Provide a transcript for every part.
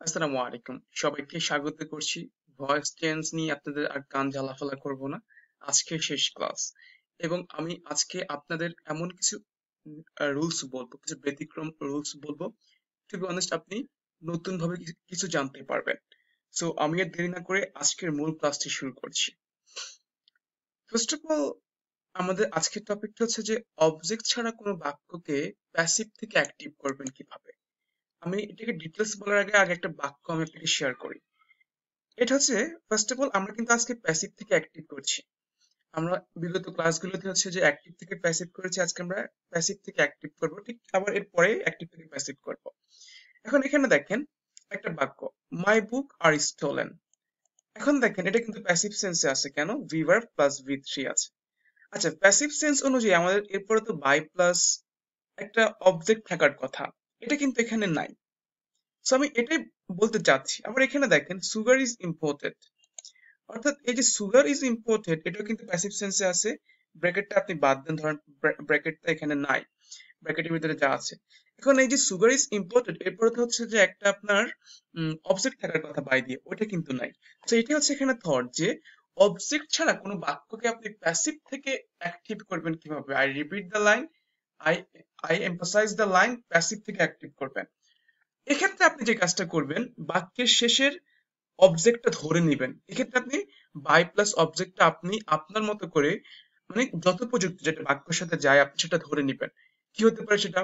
আসসালামু আলাইকুম, সবাইকে স্বাগত করছি। ভয়েস চেঞ্জ নিয়ে আপনাদের আর কান ঝালাফালা করব না। আজকে শেষ ক্লাস এবং আমি আজকে আপনাদের এমন কিছু রুলস বলবো, কিছু ব্যতিক্রম রুলস বলবো। টু বি অনেস্ট, আপনি নতুন ভাবে কিছু জানতে পারবেন। সো আমি আর দেরি না করে আজকের মূল ক্লাসটি শুরু করছি। ফার্স্ট অফ অল, আমাদের আজকের টপিকটা হচ্ছে যে অবজেক্ট ছাড়া কোনো বাক্যকে প্যাসিভ থেকে অ্যাক্টিভ করবেন কিভাবে। আমি এটাকে ডিটেলস বলার আগে আগে একটা বাক্য আমি আপনাকে শেয়ার করি। এটা হচ্ছে, ফার্স্ট অফ অল আমরা কিন্তু আজকে প্যাসিভ থেকে অ্যাক্টিভ করছি। আমরা বিগত ক্লাসগুলোতে হচ্ছে যে অ্যাক্টিভ থেকে প্যাসিভ করেছি, আজকে আমরা প্যাসিভ থেকে অ্যাক্টিভ করব, ঠিক আবার এরপরে অ্যাক্টিভ থেকে প্যাসিভ করব। এখন এখানে দেখেন একটা বাক্য, মাই বুক আর স্টোলেন। এখন দেখেন এটা কিন্তু প্যাসিভ সেন্সে আছে, কেন? V verb plus V three আছে। আচ্ছা, প্যাসিভ সেন্স অনুযায়ী আমাদের এরপরে তো বাই প্লাস একটা অবজেক্ট থাকার কথা, এটা কিন্তু এখানে নাই। সো আমি এটাই বলতে চাচ্ছি। আবার এখানে দেখেন সুগার ইজ ইম্পোর্টেড, অর্থাৎ এই যে সুগার ইজ ইম্পোর্টেড এটাও কিন্তু প্যাসিভ সেন্সে আছে। ব্র্যাকেটটা আপনি বাদ দেন, ধরেন ব্র্যাকেটটা এখানে নাই, ব্র্যাকেটের ভিতরে যা আছে। এখন এই যে সুগার ইজ ইম্পোর্টেড এরপরে তো হচ্ছে যে একটা আপনার অবজেক্ট থাকার কথা বাই দিয়ে, ওইটা কিন্তু নাই। তো এটা হচ্ছে এখানে থট যে অবজেক্ট ছাড়া কোনো বাক্যকে আপনি প্যাসিভ থেকে অ্যাক্টিভ করবেন কিভাবে। I repeat the line, I I emphasise the line, passive থেকে অ্যাক্টিভ করবেন। এক্ষেত্রে আপনি যে কাজটা করবেন, বাক্যের শেষের অবজেক্টটা ধরে নেবেন। এক্ষেত্রে আপনি বাই প্লাস অবজেক্টটা আপনি আপনার মতো করে, মানে যথোপযুক্ত যেটা বাক্যের সাথে যায় আপনি সেটা ধরে নেবেন। কি হতে পারে সেটা?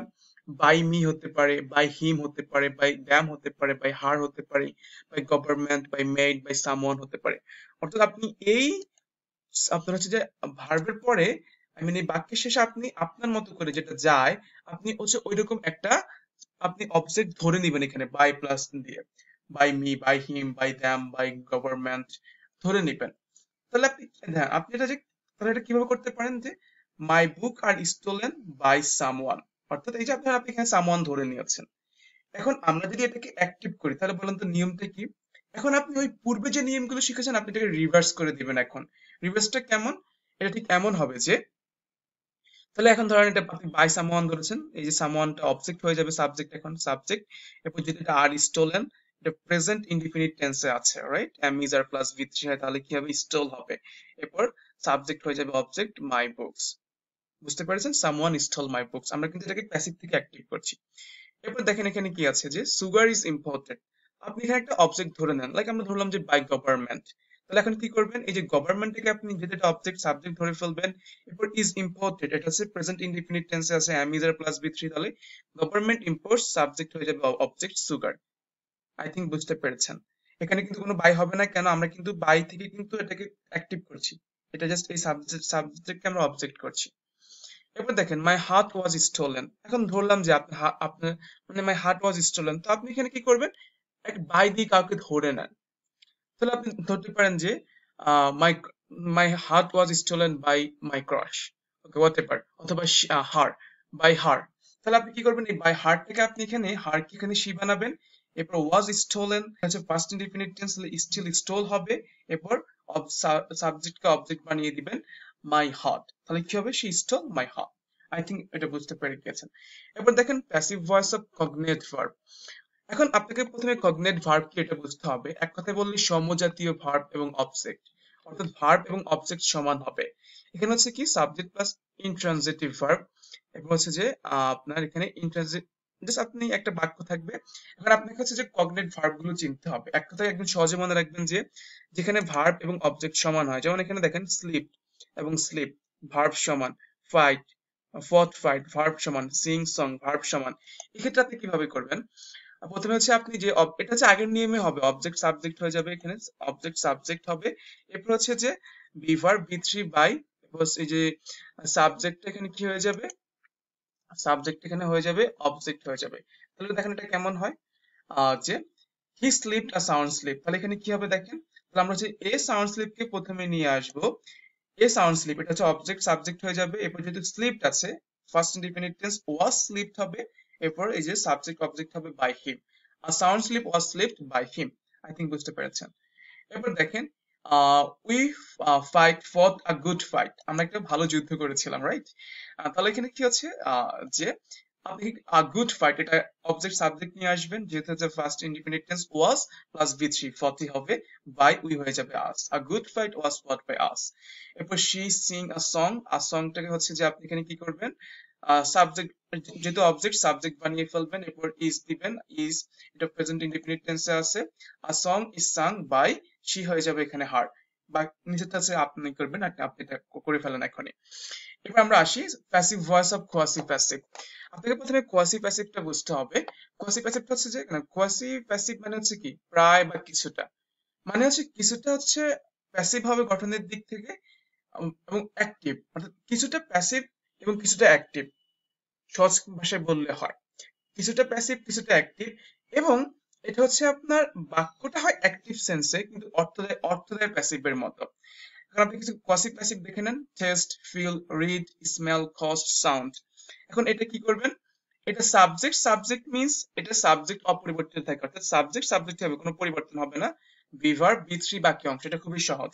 বাই মি হতে পারে, বাই হিম হতে পারে, বাই দ্যাম হতে পারে, বাই হার হতে পারে, by government, by made, by someone হতে পারে। অর্থাৎ আপনি এই আপনার হচ্ছে যে ভার্বের পরে, আই মিন এই বাক্যের শেষে আপনি আপনার মতো করে যেটা যায়, আপনি হচ্ছে ওইরকম একটা আপনি অবজেক্ট ধরে নিবেন এখানে বাই প্লাস দিয়ে। By me, by him, by them, by government ধরে নিবেন। তাহলে আপনি, হ্যাঁ আপনি এটা যে, তাহলে এটা কিভাবে করতে পারেন যে মাই বুক আর স্টোলেন বাই সামওয়ান, অর্থাৎ এই যে আপনার আপনি এখানে সামওয়ান ধরে নিয়েছেন। এখন আমরা যদি এটাকে অ্যাক্টিভ করি তাহলে বলেন তো নিয়মটা কি? এখন আপনি ওই পূর্বে যে নিয়মগুলো শিখেছেন আপনি এটাকে রিভার্স করে দিবেন। এখন রিভার্সটা কেমন? এটা ঠিক এমন হবে যে, তাহলে এখন ধরেন এটা আপনি বাই সামওয়ান ধরেছেন, এই যে সামওয়ানটা অবজেক্ট হয়ে যাবে, সাবজেক্ট এখন সাবজেক্ট। এরপর যদি এটা আর স্টোলেন, এটা প্রেজেন্ট ইনডিফিনিট টেন্সে আছে, right? Am is are plus V three হয়, তাহলে কি হবে? স্টোল হবে। এরপর সাবজেক্ট হয়ে যাবে অবজেক্ট মাই বুকস। বুঝতে পেরেছেন? Someone stole my books. আমরা কিন্তু এটাকে প্যাসিভ থেকে অ্যাক্টিভ করছি। এরপর দেখেন এখানে কি আছে যে সুগার ইজ ইম্পোর্টেড। আপনি এখানে একটা অবজেক্ট ধরে নেন, লাইক আমরা ধরলাম যে বাই গভর্নমেন্ট। তাহলে এখন কি করবেন? এই যে গভর্নমেন্টটাকে আপনি যেটা অবজেক্ট সাবজেক্ট ধরে ফেলবেন। এরপর ইজ ইম্পোর্টেড, এটা হচ্ছে প্রেজেন্ট ইনডিফিনিট টেন্সে আছে, am is are plus V three, তাহলে গভর্নমেন্ট ইম্পোর্টস, সাবজেক্ট হয়ে যাবে অবজেক্ট সুগার। আই থিঙ্ক বুঝতে পেরেছেন। এখানে কিন্তু কোনো বাই হবে না, কেন? আমরা কিন্তু বাই থেকে কিন্তু এটাকে অ্যাক্টিভ করছি। এটা জাস্ট এই সাবজেক্টকে আমরা অবজেক্ট করছি। এবার দেখেন মাই হার্ট ওয়াজ স্টোলেন। এখন ধরলাম যে আপনার মানে মাই হার্ট ওয়াজ স্টোলেন, তো আপনি এখানে কি করবেন? এক বাই দিয়ে কাউকে ধরে নেন। তাহলে আপনি ধরতে পারেন যে my my heart was stolen by my crush, okay whatever, অথবা হার, বাই হার। তাহলে আপনি কি করবেন? এই বাই হার্ট থেকে আপনি এখানে হার কি এখানে সি বানাবেন। এরপর ওয়াজ স্টোলেন হচ্ছে first indefinite tense, steal stole হবে। এরপর সাবজেক্টকে অবজেক্ট বানিয়ে দিবেন মাই হার্ট, তাহলে কি হবে? She stole my heart. I think এটা বুঝতে পেরে গেছেন। এবার দেখেন passive voice of cognate verb. এখন আপনাকে প্রথমে কগনেট ভার্ব কি এটা বুঝতে হবে। এক কথায় বললে সমজাতীয় ভার্ব এবং অবজেক্ট, অর্থাৎ ভার্ব এবং অবজেক্ট সমান হবে। এখানে হচ্ছে কি সাবজেক্ট প্লাস ইনট্রানজিটিভ ভার্ব, এবং হচ্ছে যে আপনার এখানে ইনট্রানজিট, জাস্ট আপনি একটা বাক্য থাকবে। এখন আপনাকে হচ্ছে যে কগনেট ভার্ব গুলো চিনতে হবে। এক কথায় একদম সহজে মনে রাখবেন যে যেখানে ভার্ব এবং অবজেক্ট সমান হয়, যেমন এখানে দেখেন স্লিপ এবং স্লিপ ভার্ব সমান, ফাইট ফট ফাইট ভার্ব সমান, সিং সং ভার্ব সমান। এক্ষেত্রে আপনি কিভাবে করবেন? প্রথমে হচ্ছে আপনি যে এটা হচ্ছে আগের নিয়মে হবে, অবজেক্ট সাবজেক্ট হয়ে যাবে, এখানে অবজেক্ট সাবজেক্ট হবে। এরপর হচ্ছে যে বিভার বি থ্রি বাই, এই যে সাবজেক্ট এখানে কি হয়ে যাবে? সাবজেক্ট এখানে হয়ে যাবে অবজেক্ট হয়ে যাবে। তাহলে দেখেন এটা কেমন হয়, যে he slept a sound sleep. তাহলে এখানে কি হবে দেখেন, তাহলে আমরা হচ্ছে এ সাউন্ড স্লিপকে প্রথমে নিয়ে আসবো। এ সাউন্ড স্লিপ এটা হচ্ছে অবজেক্ট সাবজেক্ট হয়ে যাবে। এরপর যেহেতু স্লিপড আছে, first indefinite tense was slipped হবে। এরপর এই যে সাবজেক্ট অবজেক্ট হবে বাই হিম। আর sound slip was slipped by him. I think বুঝতে পেরেছেন। এরপর দেখেন উই ফাইট ফট আ গুড ফাইট, আমরা একটা ভালো যুদ্ধ করেছিলাম, রাইট? তাহলে এখানে কি হচ্ছে যে আপনি গুড ফাইট এটা অবজেক্ট সাবজেক্ট নিয়ে আসবেন, যেহেতু হচ্ছে first independent tense was plus ভি3 ফতি হবে, বাই উই হয়ে যাবে আস। আ গুড ফাইট ওয়াজ ফট বাই আস। এরপর শি সিং আ সং, আ সংটাকে হচ্ছে যে আপনি এখানে কি করবেন, সাবজেক্ট, যেহেতু অবজেক্ট সাবজেক্ট বানিয়ে ফেলবেন, এরপর ইজ দিবেন, ইজ এটা প্রেজেন্ট ইন্ডিপেন্ডেন্ট টেন্সে আছে। A song is sung by, she হয়ে যাবে এখানে হার, বা নিচেরটা আছে আপনি করবেন, আপনি এটা করে ফেলেন এখনই। এবার আমরা আসি passive voice of quasi passive. আপনাকে প্রথমে কোয়াসি প্যাসিভটা বুঝতে হবে। কোয়াসি প্যাসিভটা হচ্ছে যে, কোয়াসি প্যাসিভ মানে হচ্ছে কি, প্রায় বা কিছুটা, মানে হচ্ছে কিছুটা হচ্ছে প্যাসিভ হবে গঠনের দিক থেকে, এবং অ্যাক্টিভ, অর্থাৎ কিছুটা প্যাসিভ এবং কিছুটা অ্যাক্টিভ, সহজ ভাষায় বললে হয় কিছুটা প্যাসিভ কিছুটা অ্যাক্টিভ। এবং এটা হচ্ছে আপনার বাক্যটা হয় অ্যাক্টিভ সেন্সে, কিন্তু অর্থ দেয় প্যাসিভের মতো। এখন আপনি কিছু কোয়াসি প্যাসিভ দেখে নেন, taste, feel, read, smell, cost, sound. এখন এটা কি করবেন, এটা সাবজেক্ট, সাবজেক্ট মিন্স এটা সাবজেক্ট অপরিবর্তিত থাকে, অর্থাৎ সাবজেক্ট সাবজেক্ট হবে, কোনো পরিবর্তন হবে না। বিভার্ব বি3 বাকি অংশ, এটা খুবই সহজ।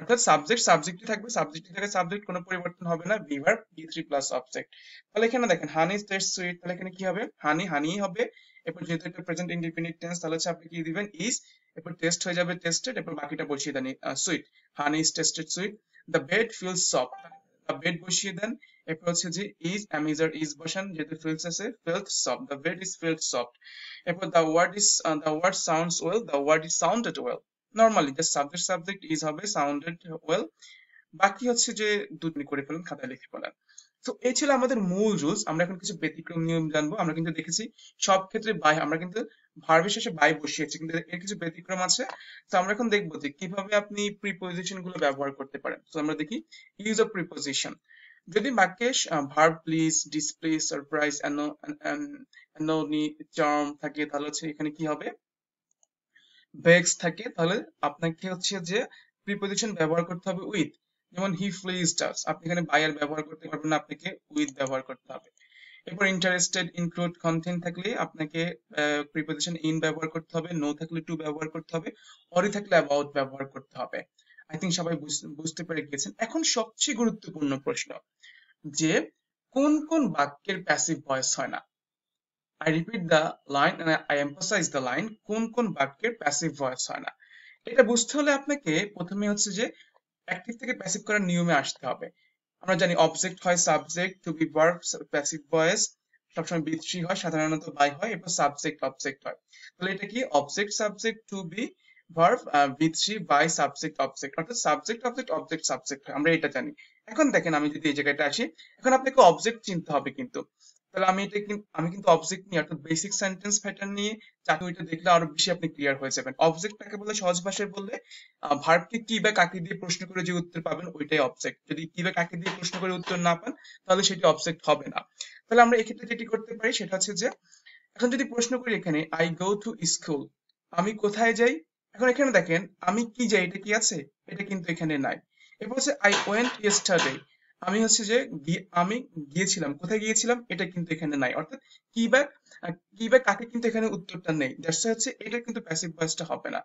অর্থাৎ সাবজেক্ট সাবজেক্টই থাকবে, সাবজেক্টই থাকে সাবজেক্ট, কোনো পরিবর্তন হবে না, বিভার্ব বি3 প্লাস অবজেক্ট। তাহলে এখানে দেখেন হানি টেস্ট সুইট, তাহলে এখানে কি হবে, হানি হানিই হবে। এরপর যেহেতু এটা প্রেজেন্ট ইন্ডিপেন্ডেন্ট টেন্স, তাহলে হচ্ছে আপনি কি দিবেন, ইজ, এরপর টেস্ট হয়ে যাবে টেস্টেড, এরপর বাকিটা বসিয়ে দেন, sweet, honey is tested sweet. The bed feels soft, the bed বসিয়ে দেন। এরপর হচ্ছে যে ইজ, অ্যামিজার ইজ বসান, যেহেতু ফিলস আছে, felt soft, the bed is felt soft. এরপর the word sounds well, the word is sounded well. Normally যে সাবজেক্ট ইজ হবে, সাউন্ডেড ওয়েল। বাকি হচ্ছে যে দুটি করে ফেলেন, খাতায় লিখে ফেলেন। তো এই ছিল আমাদের মূল রুলস। আমরা এখন কিছু ব্যতিক্রম নিয়ম জানবো। আমরা কিন্তু দেখেছি সব ক্ষেত্রে বাই, আমরা কিন্তু ভার্বের শেষে বাই বসিয়েছি, কিন্তু এর কিছু ব্যতিক্রম আছে। তো আমরা এখন দেখবো যে কিভাবে আপনি প্রিপোজিশন গুলো ব্যবহার করতে পারেন। তো আমরা দেখি ইউজ অফ প্রিপোজিশন। যদি বাক্যে verb please, display, surprise, annoy, charm থাকে, তাহলে হচ্ছে এখানে কি হবে, বেগস থাকে, তাহলে আপনাকে হচ্ছে যে প্রিপোজিশন ব্যবহার করতে হবে উইথ। যেমন হি প্লিজড আস, আপনি এখানে বাই আর ব্যবহার করতে পারবেন না, আপনাকে উইথ ব্যবহার করতে হবে। এরপর ইন্টারেস্টেড, ইনক্লুড, কন্টেন্ট থাকলে আপনাকে প্রিপোজিশন ইন ব্যবহার করতে হবে, নো থাকলে টু ব্যবহার করতে হবে, অরি থাকলে অ্যাবাউট ব্যবহার করতে হবে। আই থিঙ্ক সবাই বুঝতে পেরে গিয়েছেন। এখন সবচেয়ে গুরুত্বপূর্ণ প্রশ্ন, যে কোন কোন বাক্যের প্যাসিভ ভয়েস হয় না। I repeat the line and I emphasize the line, কোন কোন বাক্যের প্যাসিভ ভয়েস হয় না। এটা বুঝতে হলে আপনাকে প্রথমে হচ্ছে যে অ্যাক্টিভ থেকে প্যাসিভ করার নিয়মে আসতে হবে। আমরা জানি অবজেক্ট হয় subject, to be verb, passive voice সবসময় বি3 হয়, সাধারণত বাই হয়, এরপর সাবজেক্ট অবজেক্ট হয়। তাহলে এটা কি, object subject, to be verb, বি3 বাই সাবজেক্ট অবজেক্ট, অর্থাৎ সাবজেক্ট অবজেক্ট অবজেক্ট সাবজেক্ট হয়, আমরা এটা জানি। এখন দেখেন আমি যদি এই জায়গাটা আসি, এখন আপনাকে অবজেক্ট চিনতে হবে কিন্তু। তাহলে আমি কিন্তু অবজেক্ট নিয়ে, অর্থাৎ বেসিক সেন্টেন্স প্যাটার্ন নিয়ে চাটুইটা দেখলে আরো বেশি আপনি ক্লিয়ার হয়ে যাবেন। অবজেক্ট কাকে বলে, সহজ ভাষায় বললে ভার্বকে কি বা কাকে দিয়ে প্রশ্ন করে যে উত্তর পাবেন ওইটাই অবজেক্ট। যদি কি বা কাকে দিয়ে প্রশ্ন করে উত্তর না পান, তাহলে সেটি অবজেক্ট হবে না। তাহলে আমরা এক্ষেত্রে যেটি করতে পারি সেটা হচ্ছে যে, এখন যদি প্রশ্ন করি এখানে আই গো টু স্কুল, আমি কোথায় যাই, এখন এখানে দেখেন আমি কি যাই, এটা কি আছে, এটা কিন্তু এখানে নাই। এরপর হচ্ছে আই ওয়েন্ট ইয়েস্টারডে, আমি হচ্ছে যে আমি গিয়েছিলাম, কোথায় গিয়েছিলাম, এটা কিন্তু এখানে নাই, অর্থাৎ কি বা কি বা কাকে কিন্তু এখানে উত্তরটা নেই, দ্যাটস হচ্ছে এটা কিন্তু প্যাসিভ ভয়েসটা হবে না।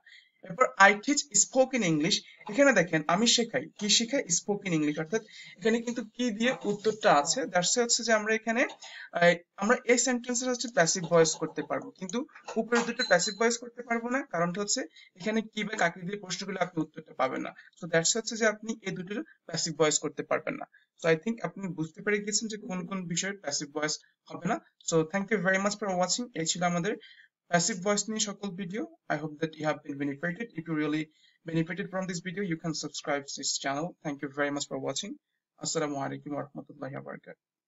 এরপর আই টিচ স্পোকেন ইংলিশ, এখানে দেখেন আমি শেখাই, কি শেখাই, স্পোকেন ইংলিশ, অর্থাৎ এখানে কিন্তু কি দিয়ে উত্তরটা আছে, দ্যাটস হচ্ছে যে আমরা এখানে আমরা এই সেন্টেন্সের হচ্ছে প্যাসিভ ভয়েস করতে পারবো, কিন্তু উপরের দুটো প্যাসিভ ভয়েস করতে পারবো না, কারণটা হচ্ছে এখানে কি বা কাকে দিয়ে প্রশ্ন করলে আপনি উত্তরটা পাবেন না। সো দ্যাটস হচ্ছে যে আপনি এই দুটোর প্যাসিভ ভয়েস করতে পারবেন না। সো আই থিঙ্ক আপনি বুঝতে পেরে গেছেন যে কোন কোন বিষয়ের প্যাসিভ ভয়েস হবে না। So thank you very much for watching. এই ছিল আমাদের প্যাসিভ ভয়েস নিয়ে সকল video. I hope that you have been benefited. If you really benefited from this video, you can subscribe to this channel. Thank you very much for watching. Assalamu alaikum wa rahmatullahi wa barakatuh.